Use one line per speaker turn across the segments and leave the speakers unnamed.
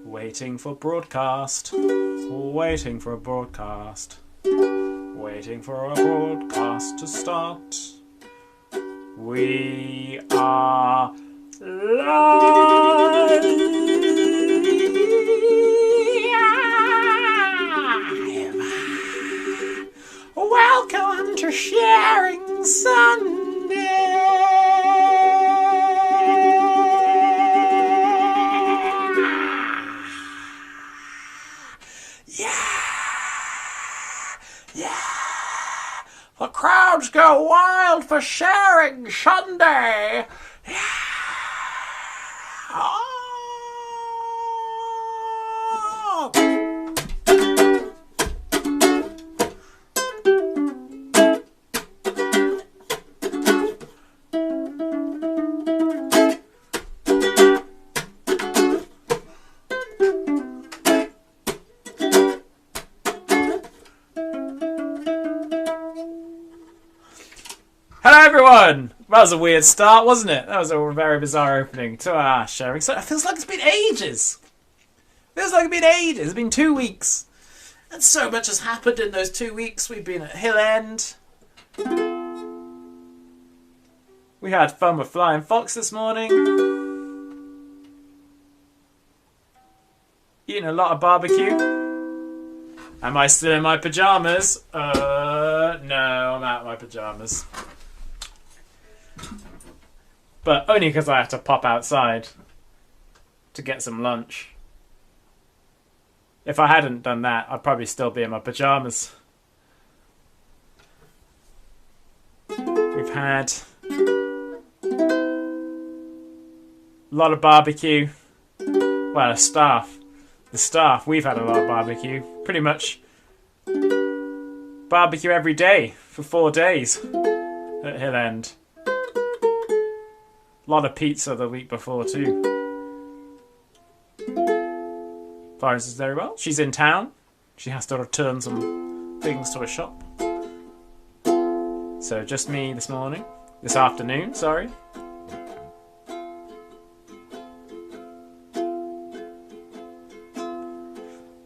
Waiting for broadcast. Waiting for a broadcast. Waiting for a broadcast to start. We are live. Welcome to Sharing Sunday. Yeah. The crowds go wild for Sharing Sunday. Yeah. Oh. Hello everyone! That was a weird start, wasn't it? That was a very bizarre opening to our sharing. So it feels like it's been ages. It's been 2 weeks. And so much has happened in those 2 weeks. We've been at Hill End. We had fun with Flying Fox this morning. Eating a lot of barbecue. Am I still in my pyjamas? No, I'm out of my pyjamas. But only because I have to pop outside to get some lunch. If I hadn't done that, I'd probably still be in my pyjamas. We've had a lot of barbecue. Well, the staff, we've had a lot of barbecue. Pretty much barbecue every day for 4 days at Hill End. A lot of pizza the week before too. Florence is very well. She's in town. She has to return some things to a shop. So just me this afternoon, sorry.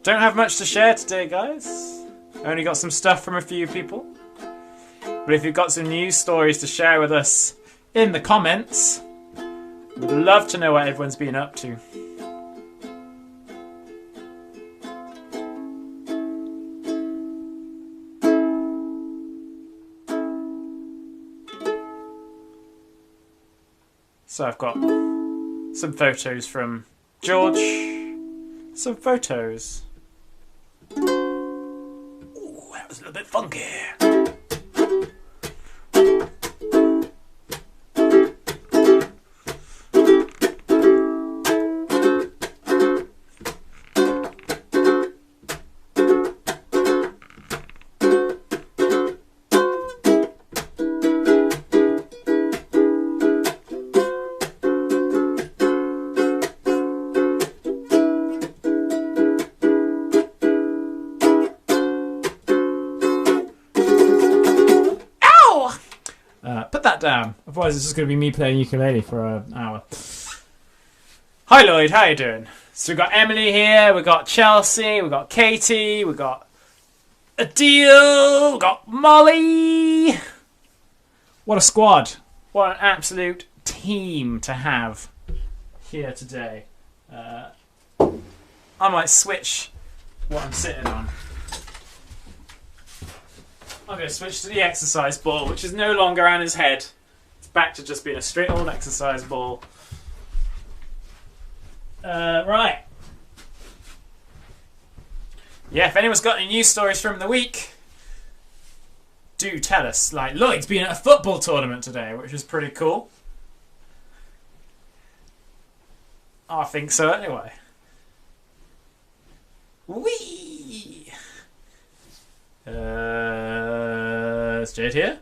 Don't have much to share today, guys. Only got some stuff from a few people. But if you've got some news stories to share with us in the comments, we'd love to know what everyone's been up to. So I've got some photos from George. Some photos. Ooh, that was a little bit funky. Down. Otherwise it's just going to be me playing ukulele for an hour. Hi Lloyd, how you doing? So we've got Emily here, we've got Chelsea, we've got Katie, we've got Adele, we've got Molly. What a squad. What an absolute team to have here today. I might switch what I'm sitting on. I'm going to switch to the exercise ball, which is no longer Anna's head. It's back to just being a straight old exercise ball. Right. Yeah, if anyone's got any news stories from the week, do tell us. Like, Lloyd's been at a football tournament today, which was pretty cool. I think so anyway. Whee! Is Jade here?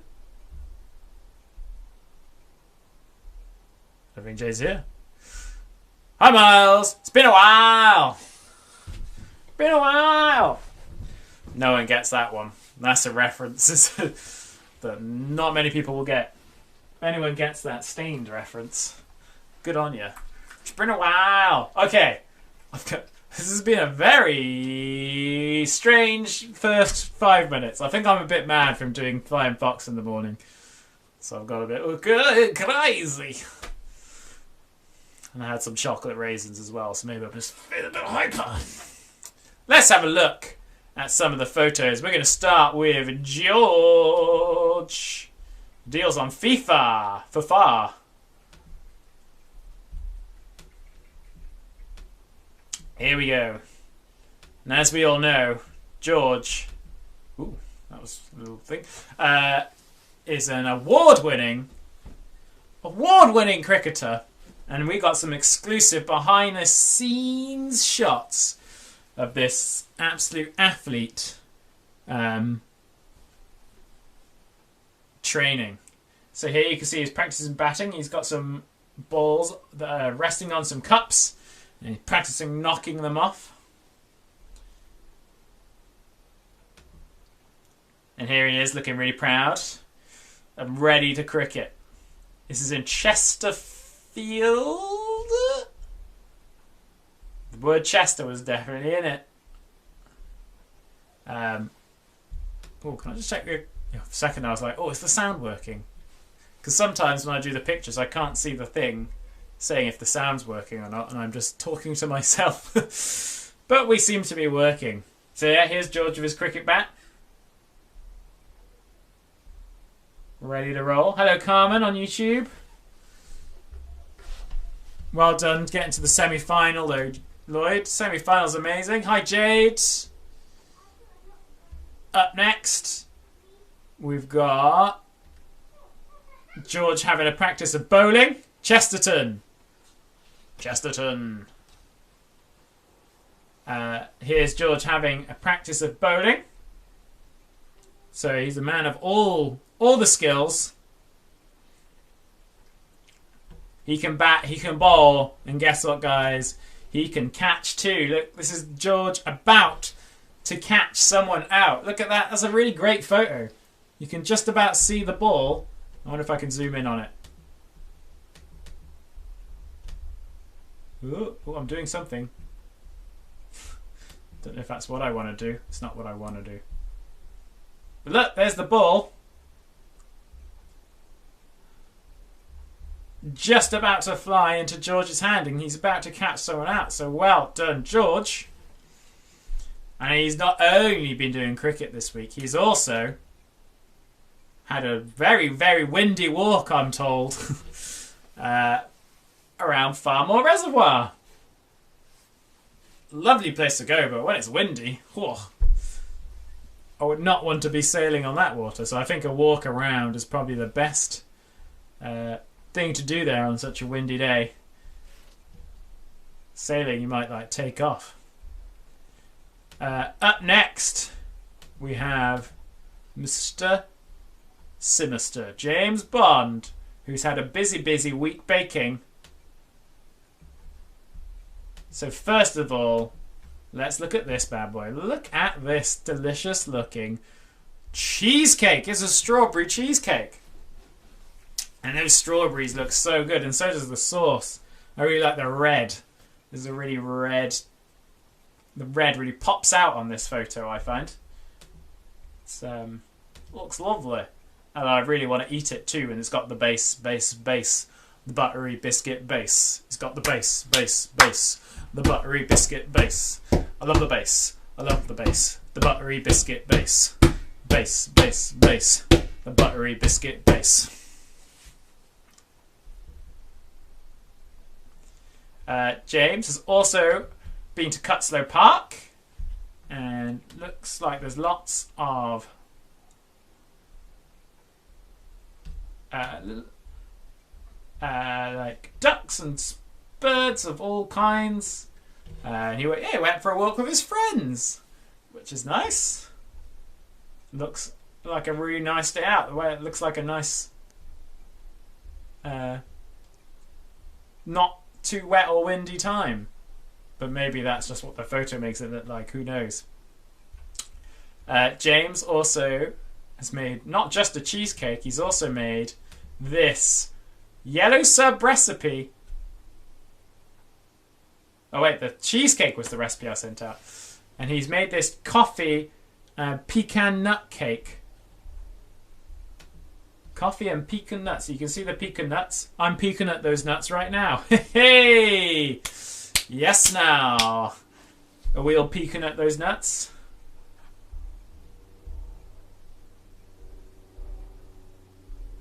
I think Jade's here. Hi Miles! It's been a while! No one gets that one. That's a reference that not many people will get. If anyone gets that Stained reference, good on you. It's been a while. Okay. I've got because it's been a very strange first 5 minutes. I think I'm a bit mad from doing Flying Fox in the morning. So I've got a bit crazy. And I had some chocolate raisins as well, so maybe I'm just feeling a bit hyper. Let's have a look at some of the photos. We're going to start with George. Deals on FIFA. Here we go. And as we all know, George, ooh, that was a little thing, is an award-winning cricketer. And we got some exclusive behind-the-scenes shots of this absolute athlete training. So here you can see he's practicing batting. He's got some balls that are resting on some cups. And he's practicing knocking them off. And here he is looking really proud and ready to cricket. This is in Chesterfield. The word Chester was definitely in it. Oh, can I just check the... For a second I was like, oh, is the sound working? Because sometimes when I do the pictures I can't see the thing saying if the sound's working or not, and I'm just talking to myself. But we seem to be working. So yeah, here's George with his cricket bat. Ready to roll. Hello Carmen on YouTube. Well done getting to the semi-final though, Lloyd. Semi-final's amazing. Hi Jade. Up next, we've got George having a practice of bowling. Chesterton. Here's George having a practice of bowling. So he's a man of all the skills. He can bat, he can bowl, and guess what, guys? He can catch too. Look, this is George about to catch someone out. Look at that. That's a really great photo. You can just about see the ball. I wonder if I can zoom in on it. Ooh, I'm doing something. Don't know if that's what I want to do. It's not what I want to do. But look, there's the ball. Just about to fly into George's hand, and he's about to catch someone out. So well done, George. And he's not only been doing cricket this week, he's also had a very, very windy walk, I'm told. Around Farmore Reservoir. Lovely place to go, but when it's windy, I would not want to be sailing on that water. So I think a walk around is probably the best thing to do there on such a windy day. Sailing, you might like take off. Up next, we have Mr. Sinister, James Bond, who's had a busy week baking. So first of all, let's look at this bad boy. Look at this delicious looking cheesecake. It's a strawberry cheesecake. And those strawberries look so good, and so does the sauce. I really like the red. There's a really red... The red really pops out on this photo, I find. It's looks lovely. And I really want to eat it too, and it's got the base. The buttery biscuit base. It's got the base. The buttery biscuit base. I love the base. The buttery biscuit base. Base. The buttery biscuit base. James has also been to Cutslow Park, and looks like there's lots of like ducks and birds of all kinds. And he went for a walk with his friends, which is nice. Looks like a really nice day out. The way it looks like a nice, not too wet or windy time. But maybe that's just what the photo makes it look like. Who knows? James also has made not just a cheesecake. He's also made this yellow sub recipe Oh wait, the cheesecake was the recipe I sent out. And he's made this coffee pecan nut cake. Coffee and pecan nuts. You can see the pecan nuts. I'm peeking at those nuts right now. Hey! Yes now. Are we all peeking at those nuts?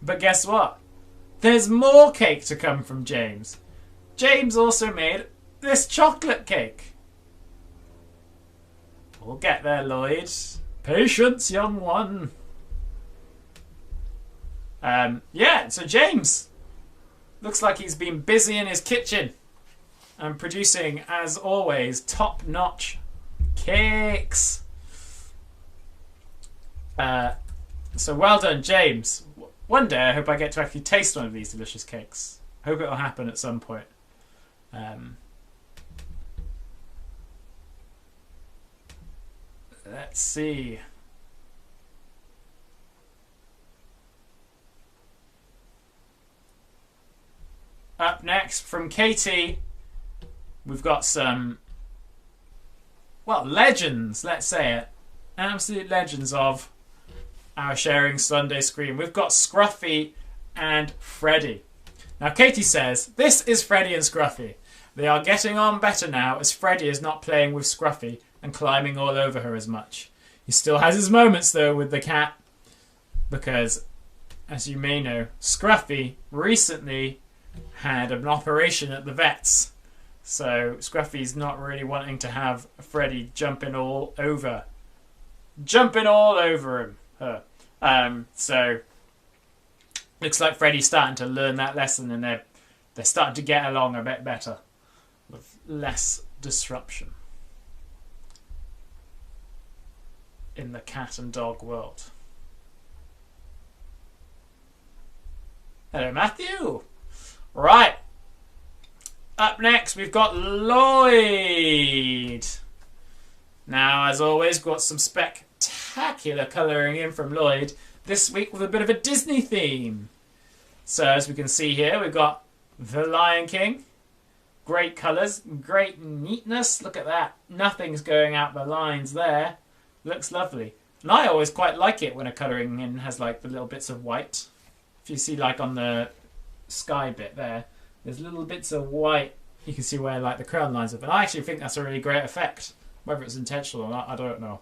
But guess what? There's more cake to come from James. James also made this chocolate cake. We'll get there, Lloyd. Patience, young one. Yeah, so James looks like he's been busy in his kitchen and producing, as always, top-notch cakes. So well done, James. One day I hope I get to actually taste one of these delicious cakes. I hope it'll happen at some point. Let's see. Up next from Katie, we've got some, well, legends, let's say it. Absolute legends of our Sharing Sunday Scream. We've got Scruffy and Freddy. Now, Katie says, this is Freddy and Scruffy. They are getting on better now as Freddy is not playing with Scruffy and climbing all over her as much. He still has his moments, though, with the cat because, as you may know, Scruffy recently had an operation at the vet's. So Scruffy's not really wanting to have Freddy jumping all over her. So looks like Freddy's starting to learn that lesson, and they're starting to get along a bit better with less disruption in the cat and dog world. Hello, Matthew. Right. Up next, we've got Lloyd. Now, as always, we've got some spectacular colouring in from Lloyd this week with a bit of a Disney theme. So, as we can see here, we've got The Lion King. Great colours, great neatness. Look at that. Nothing's going out the lines there. Looks lovely. And I always quite like it when a colouring in has like the little bits of white. If you see like on the sky bit there, there's little bits of white. You can see where like the crown lines up. And I actually think that's a really great effect. Whether it's intentional or not, I don't know.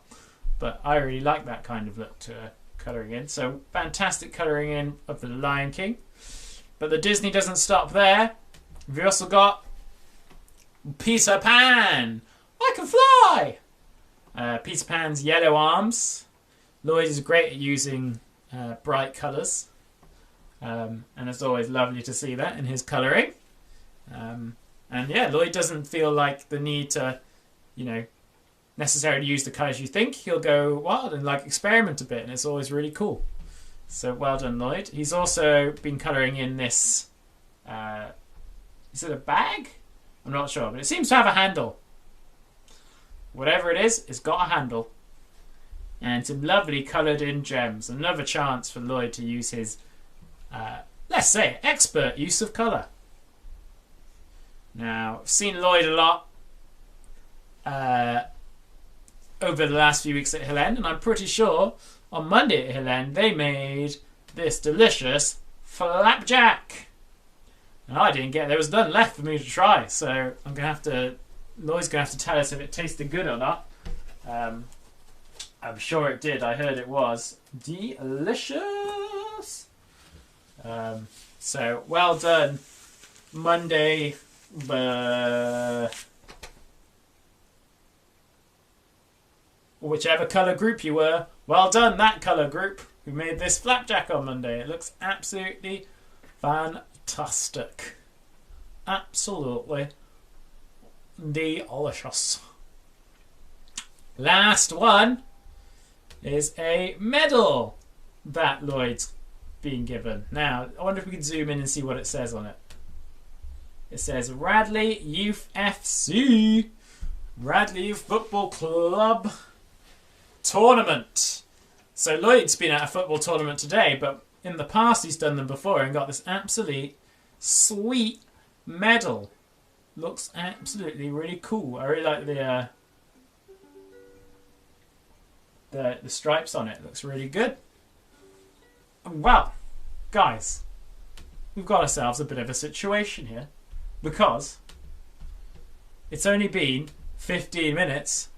But I really like that kind of look to colouring in. So fantastic colouring in of The Lion King. But the Disney doesn't stop there. We've also got Peter Pan. I can fly! Peter Pan's yellow arms. Lloyd is great at using bright colours. And it's always lovely to see that in his colouring. And yeah, Lloyd doesn't feel like the need to, necessarily use the colours you think. He'll go wild and like experiment a bit, and it's always really cool. So well done, Lloyd. He's also been colouring in this, is it a bag? I'm not sure, but it seems to have a handle. Whatever it is, it's got a handle. And some lovely coloured in gems. Another chance for Lloyd to use his, let's say, expert use of colour. Now, I've seen Lloyd a lot over the last few weeks at Hill End, and I'm pretty sure on Monday at Hill End they made this delicious flapjack. And I didn't get there was none left for me to try, so Lloyd's gonna have to tell us if it tasted good or not. I'm sure it did. I heard it was delicious. So well done, Monday. Whichever colour group you were, well done that colour group who made this flapjack on Monday. It looks absolutely fantastic. Absolutely delicious. Last one is a medal that Lloyd's been given. Now, I wonder if we can zoom in and see what it says on it. It says Radley Youth FC, Radley Youth Football Club Tournament. So Lloyd's been at a football tournament today, but in the past he's done them before and got this absolute sweet medal looks absolutely really cool. I really like the stripes on it. It looks really good. Well, guys, we've got ourselves a bit of a situation here because it's only been 15 minutes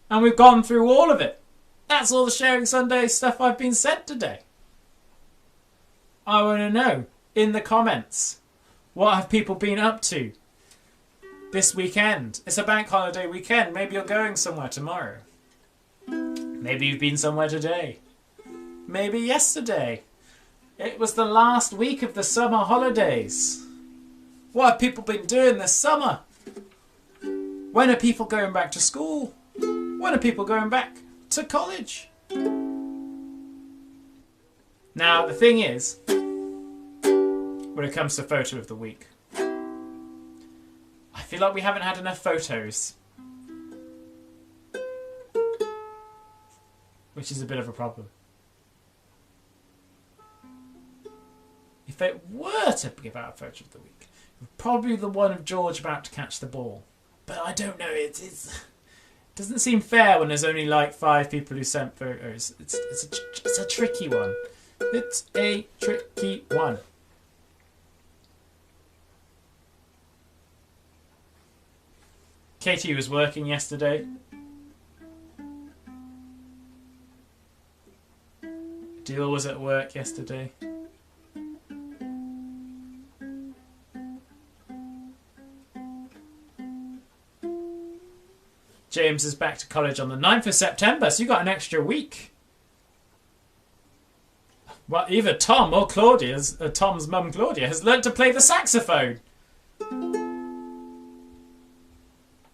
and we've gone through all of it. That's all the Sharing Sunday stuff I've been sent today. I want to know in the comments, what have people been up to this weekend? It's a bank holiday weekend. Maybe you're going somewhere tomorrow. Maybe you've been somewhere today. Maybe yesterday. It was the last week of the summer holidays. What have people been doing this summer? When are people going back to school? When are people going back to college? Now, the thing is, when it comes to photo of the week, I feel like we haven't had enough photos. Which is a bit of a problem. If it were to give out a photo of the week, probably the one of George about to catch the ball. But I don't know, it doesn't seem fair when there's only like 5 people who sent photos. It's a tricky one. It's a tricky one. Katie was working yesterday. Deal was at work yesterday. James is back to college on the 9th of September, so you got an extra week. Well, either Tom or Claudia, Tom's mum Claudia, has learnt to play the saxophone.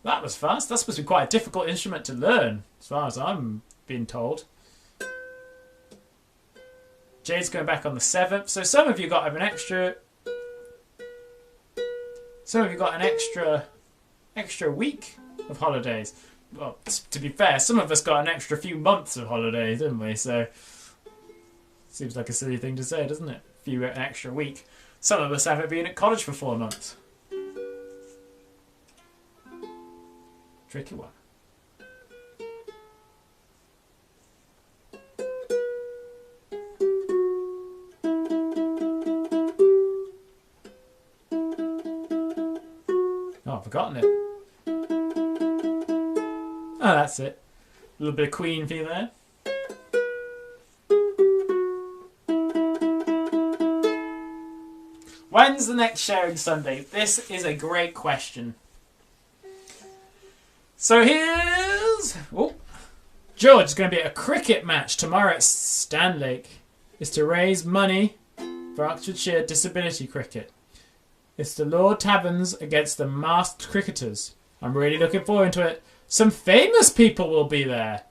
That was fast. That's supposed to be quite a difficult instrument to learn, as far as I'm being told. Jade's going back on the 7th, so some of you got an extra. Some of you got an extra week of holidays. Well, to be fair, some of us got an extra few months of holidays, didn't we? So seems like a silly thing to say, doesn't it? An extra week. Some of us haven't been at college for 4 months. Tricky one. Oh, I've forgotten it. Oh, that's it. A little bit of Queen for you there. When's the next Sharing Sunday? This is a great question. So here's... Oh, George is going to be at a cricket match tomorrow at Stanlake. It's to raise money for Oxfordshire Disability Cricket. It's the Lord Taverns against the Masked Cricketers. I'm really looking forward to it. Some famous people will be there.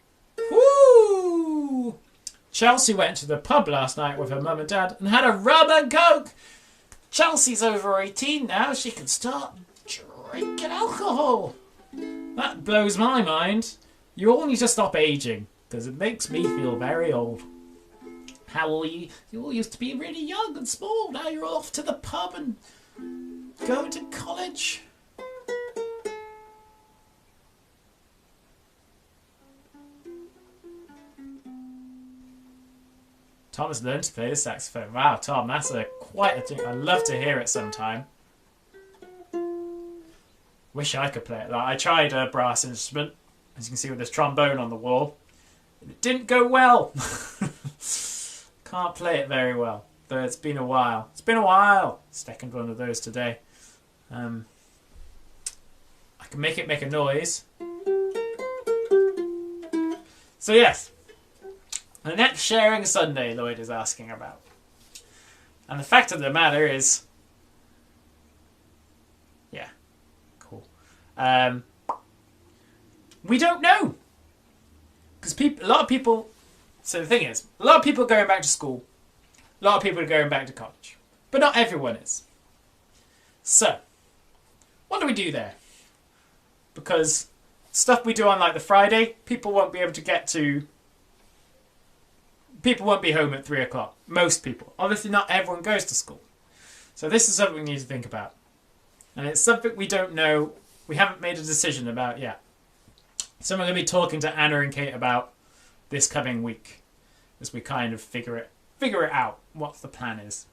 Woo! Chelsea went to the pub last night with her mum and dad and had a rum and coke. Chelsea's over 18 now. She can start drinking alcohol. That blows my mind. You all need to stop aging because it makes me feel very old. How all you all used to be really young and small. Now you're off to the pub and going to college. Tom has learned to play the saxophone. Wow, Tom, that's quite a thing. I'd love to hear it sometime. Wish I could play it. Like, I tried a brass instrument, as you can see with this trombone on the wall. It didn't go well. Can't play it very well. Though it's been a while. It's been a while. Second one of those today. I can make it make a noise. So yes. The next Sharing Sunday, Lloyd is asking about. And the fact of the matter is... Yeah. Cool. We don't know. Because a lot of people... So the thing is, a lot of people are going back to school. A lot of people are going back to college. But not everyone is. So, what do we do there? Because stuff we do on like the Friday, people won't be able to get to... People won't be home at 3 o'clock. Most people. Obviously not everyone goes to school. So this is something we need to think about. And it's something we don't know, we haven't made a decision about yet. So I'm going to be talking to Anna and Kate about this coming week as we kind of figure it out, what the plan is.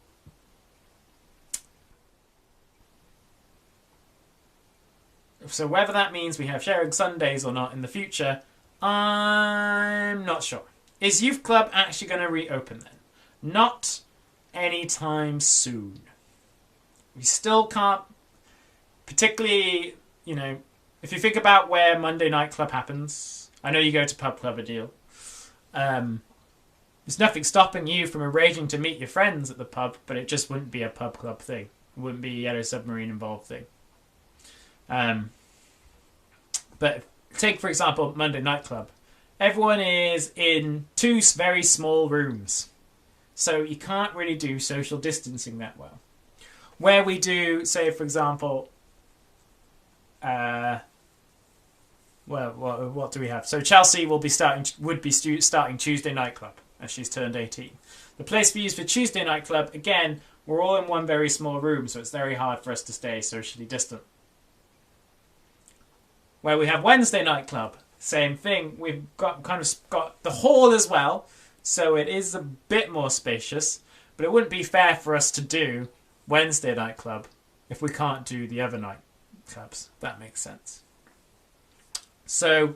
So whether that means we have sharing Sundays or not in the future, I'm not sure. Is Youth Club actually going to reopen then? Not anytime soon. We still can't, particularly, you know, if you think about where Monday Night Club happens, I know you go to Pub Club a deal. There's nothing stopping you from arranging to meet your friends at the pub, but it just wouldn't be a Pub Club thing. It wouldn't be a Yellow Submarine involved thing. But take, for example, Monday Night Club. Everyone is in 2 very small rooms. So you can't really do social distancing that well. Where we do, say, for example, what do we have? So Chelsea would be starting Tuesday Night Club as she's turned 18. The place we use for Tuesday Night Club, again, we're all in one very small room, so it's very hard for us to stay socially distant. Where we have Wednesday Night Club, same thing. We've got the hall as well, so it is a bit more spacious, but it wouldn't be fair for us to do Wednesday Night Club if we can't do the other night clubs. That makes sense. So,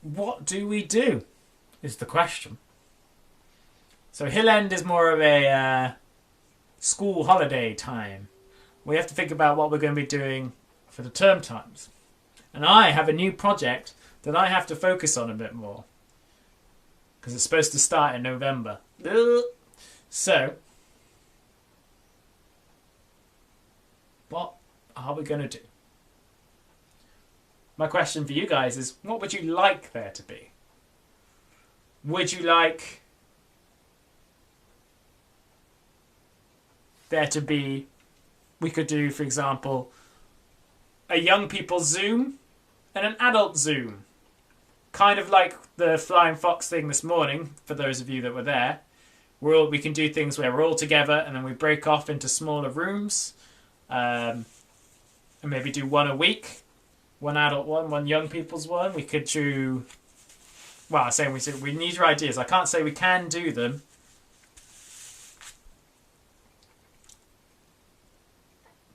what do we do is the question. So Hill End is more of a school holiday time. We have to think about what we're going to be doing for the term times. And I have a new project that I have to focus on a bit more. Because it's supposed to start in November. So, what are we going to do? My question for you guys is, what would you like there to be? Would you like there to be, we could do, for example, a young people Zoom and an adult Zoom. Kind of like the Flying Fox thing this morning, for those of you that were there. We can do things where we're all together and then we break off into smaller rooms. And maybe do one a week. One adult one young people's one. We could do... Well, I'm saying we need your ideas. I can't say we can do them.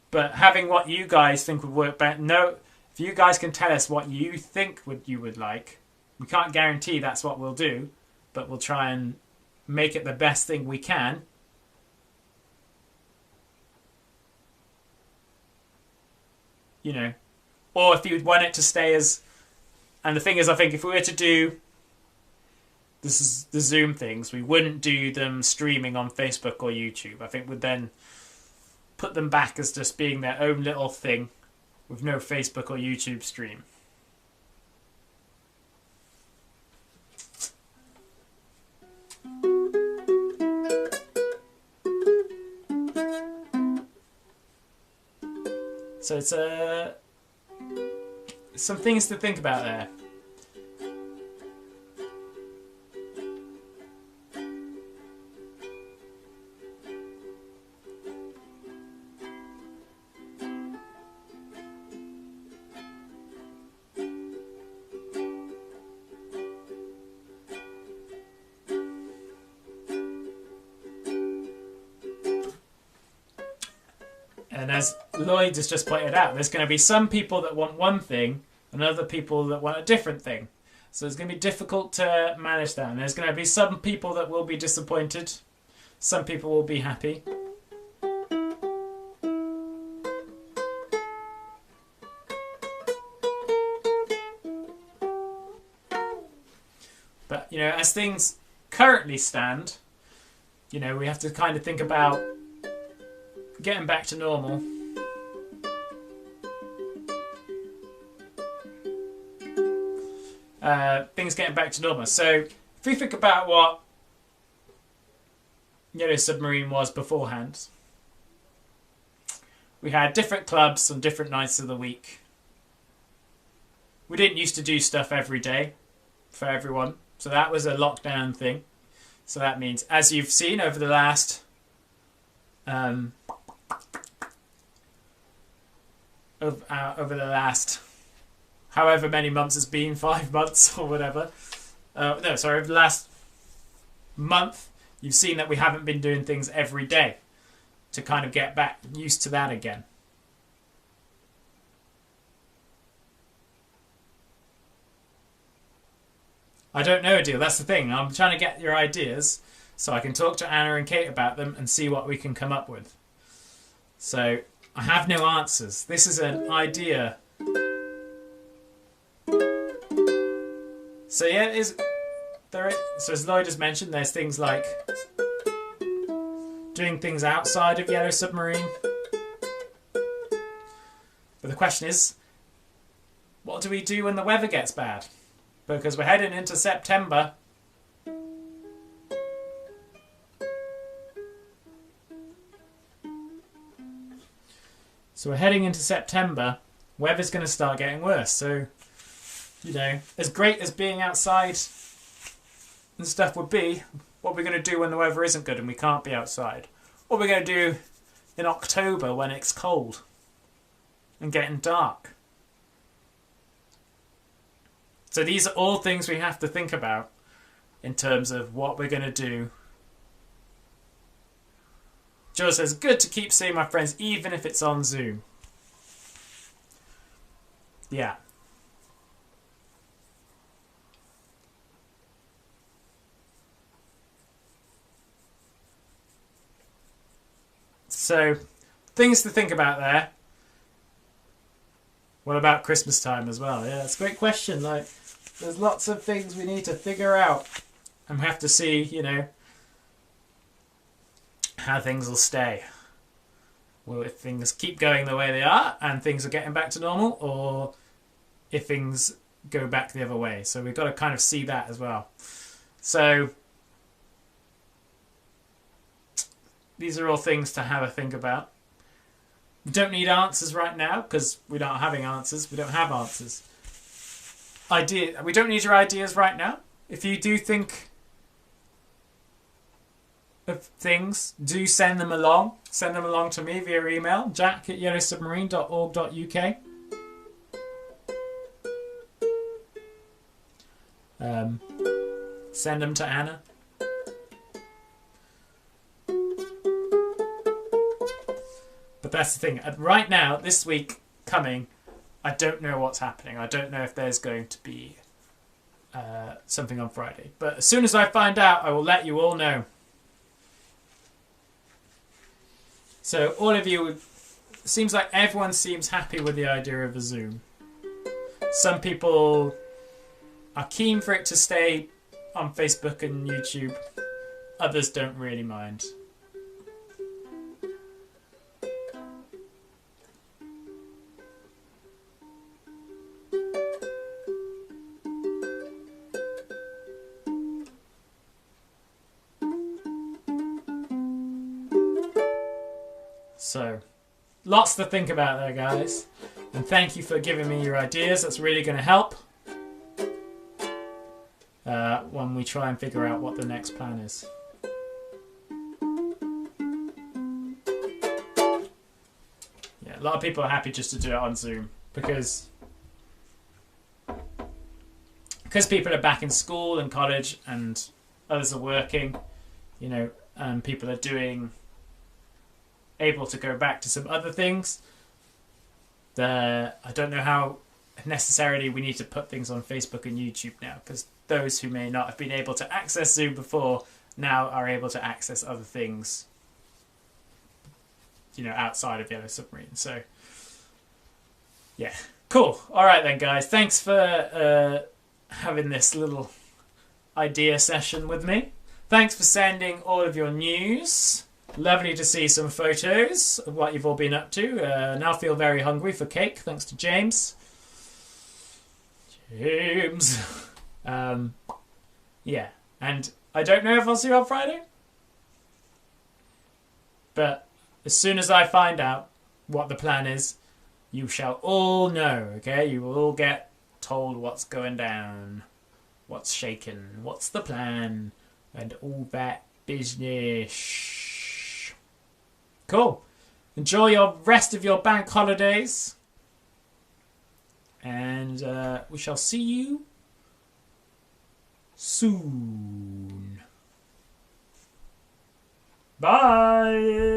But having what you guys think would work better. No, if you guys can tell us what you think you would like. We can't guarantee that's what we'll do. But we'll try and make it the best thing we can. You know. Or if you'd want it to stay as... And the thing is, I think if we were to do... This is the Zoom things. We wouldn't do them streaming on Facebook or YouTube. I think we'd then put them back as just being their own little thing with no Facebook or YouTube stream. So it's some things to think about there. And as Lloyd has just pointed out, there's going to be some people that want one thing and other people that want a different thing. So it's going to be difficult to manage that. And there's going to be some people that will be disappointed. Some people will be happy. But, you know, as things currently stand, you know, we have to kind of think about getting back to normal. Things getting back to normal. So if we think about what Yellow Submarine was beforehand, we had different clubs on different nights of the week. We didn't used to do stuff every day for everyone. So that was a lockdown thing. So that means, as you've seen over the last over the last however many months it's been, 5 months or whatever. No, sorry, over the last month, you've seen that we haven't been doing things every day to kind of get back used to that again. I don't know, Adil. That's the thing. I'm trying to get your ideas so I can talk to Anna and Kate about them and see what we can come up with. So I have no answers. This is an idea. So yeah, so as Lloyd has mentioned, there's things like doing things outside of Yellow Submarine. But the question is, what do we do when the weather gets bad? Because we're heading into September. So we're heading into September. Weather's going to start getting worse. So, you know, as great as being outside and stuff would be, what are we going to do when the weather isn't good and we can't be outside? What are we going to do in October when it's cold and getting dark? So these are all things we have to think about in terms of what we're going to do. Joe says, good to keep seeing my friends even if it's on Zoom. Yeah. So, things to think about there. What about Christmas time as well? Yeah, it's a great question. Like, there's lots of things we need to figure out. And we have to see, you know, how things will stay. Well, if things keep going the way they are and things are getting back to normal, or if things go back the other way. So we've got to kind of see that as well. So these are all things to have a think about. We don't need answers right now because we don't having answers. We don't have answers. We don't need your ideas right now. If you do think of things, do send them along. Send them along to me via email, jack@yellowsubmarine.org.uk. Send them to Anna. But that's the thing. Right now, this week coming, I don't know what's happening. I don't know if there's going to be something on Friday. But as soon as I find out, I will let you all know. So all of you, it seems like everyone seems happy with the idea of a Zoom. Some people are keen for it to stay on Facebook and YouTube. Others don't really mind. So, lots to think about there, guys. And thank you for giving me your ideas. That's really going to help when we try and figure out what the next plan is. Yeah, a lot of people are happy just to do it on Zoom because people are back in school and college and others are working, you know, and people are able to go back to some other things. I don't know how necessarily we need to put things on Facebook and YouTube now, because those who may not have been able to access Zoom before now are able to access other things, you know, outside of Yellow Submarine. So yeah, cool. All right then, guys, thanks for having this little idea session with me. Thanks for sending all of your news. Lovely to see some photos of what you've all been up to. Now feel very hungry for cake, thanks to James. Yeah, and I don't know if I'll see you on Friday. But as soon as I find out what the plan is, you shall all know, okay? You will all get told what's going down, what's shaking, what's the plan, and all that business. Cool. Enjoy your rest of your bank holidays. And we shall see you soon. Bye.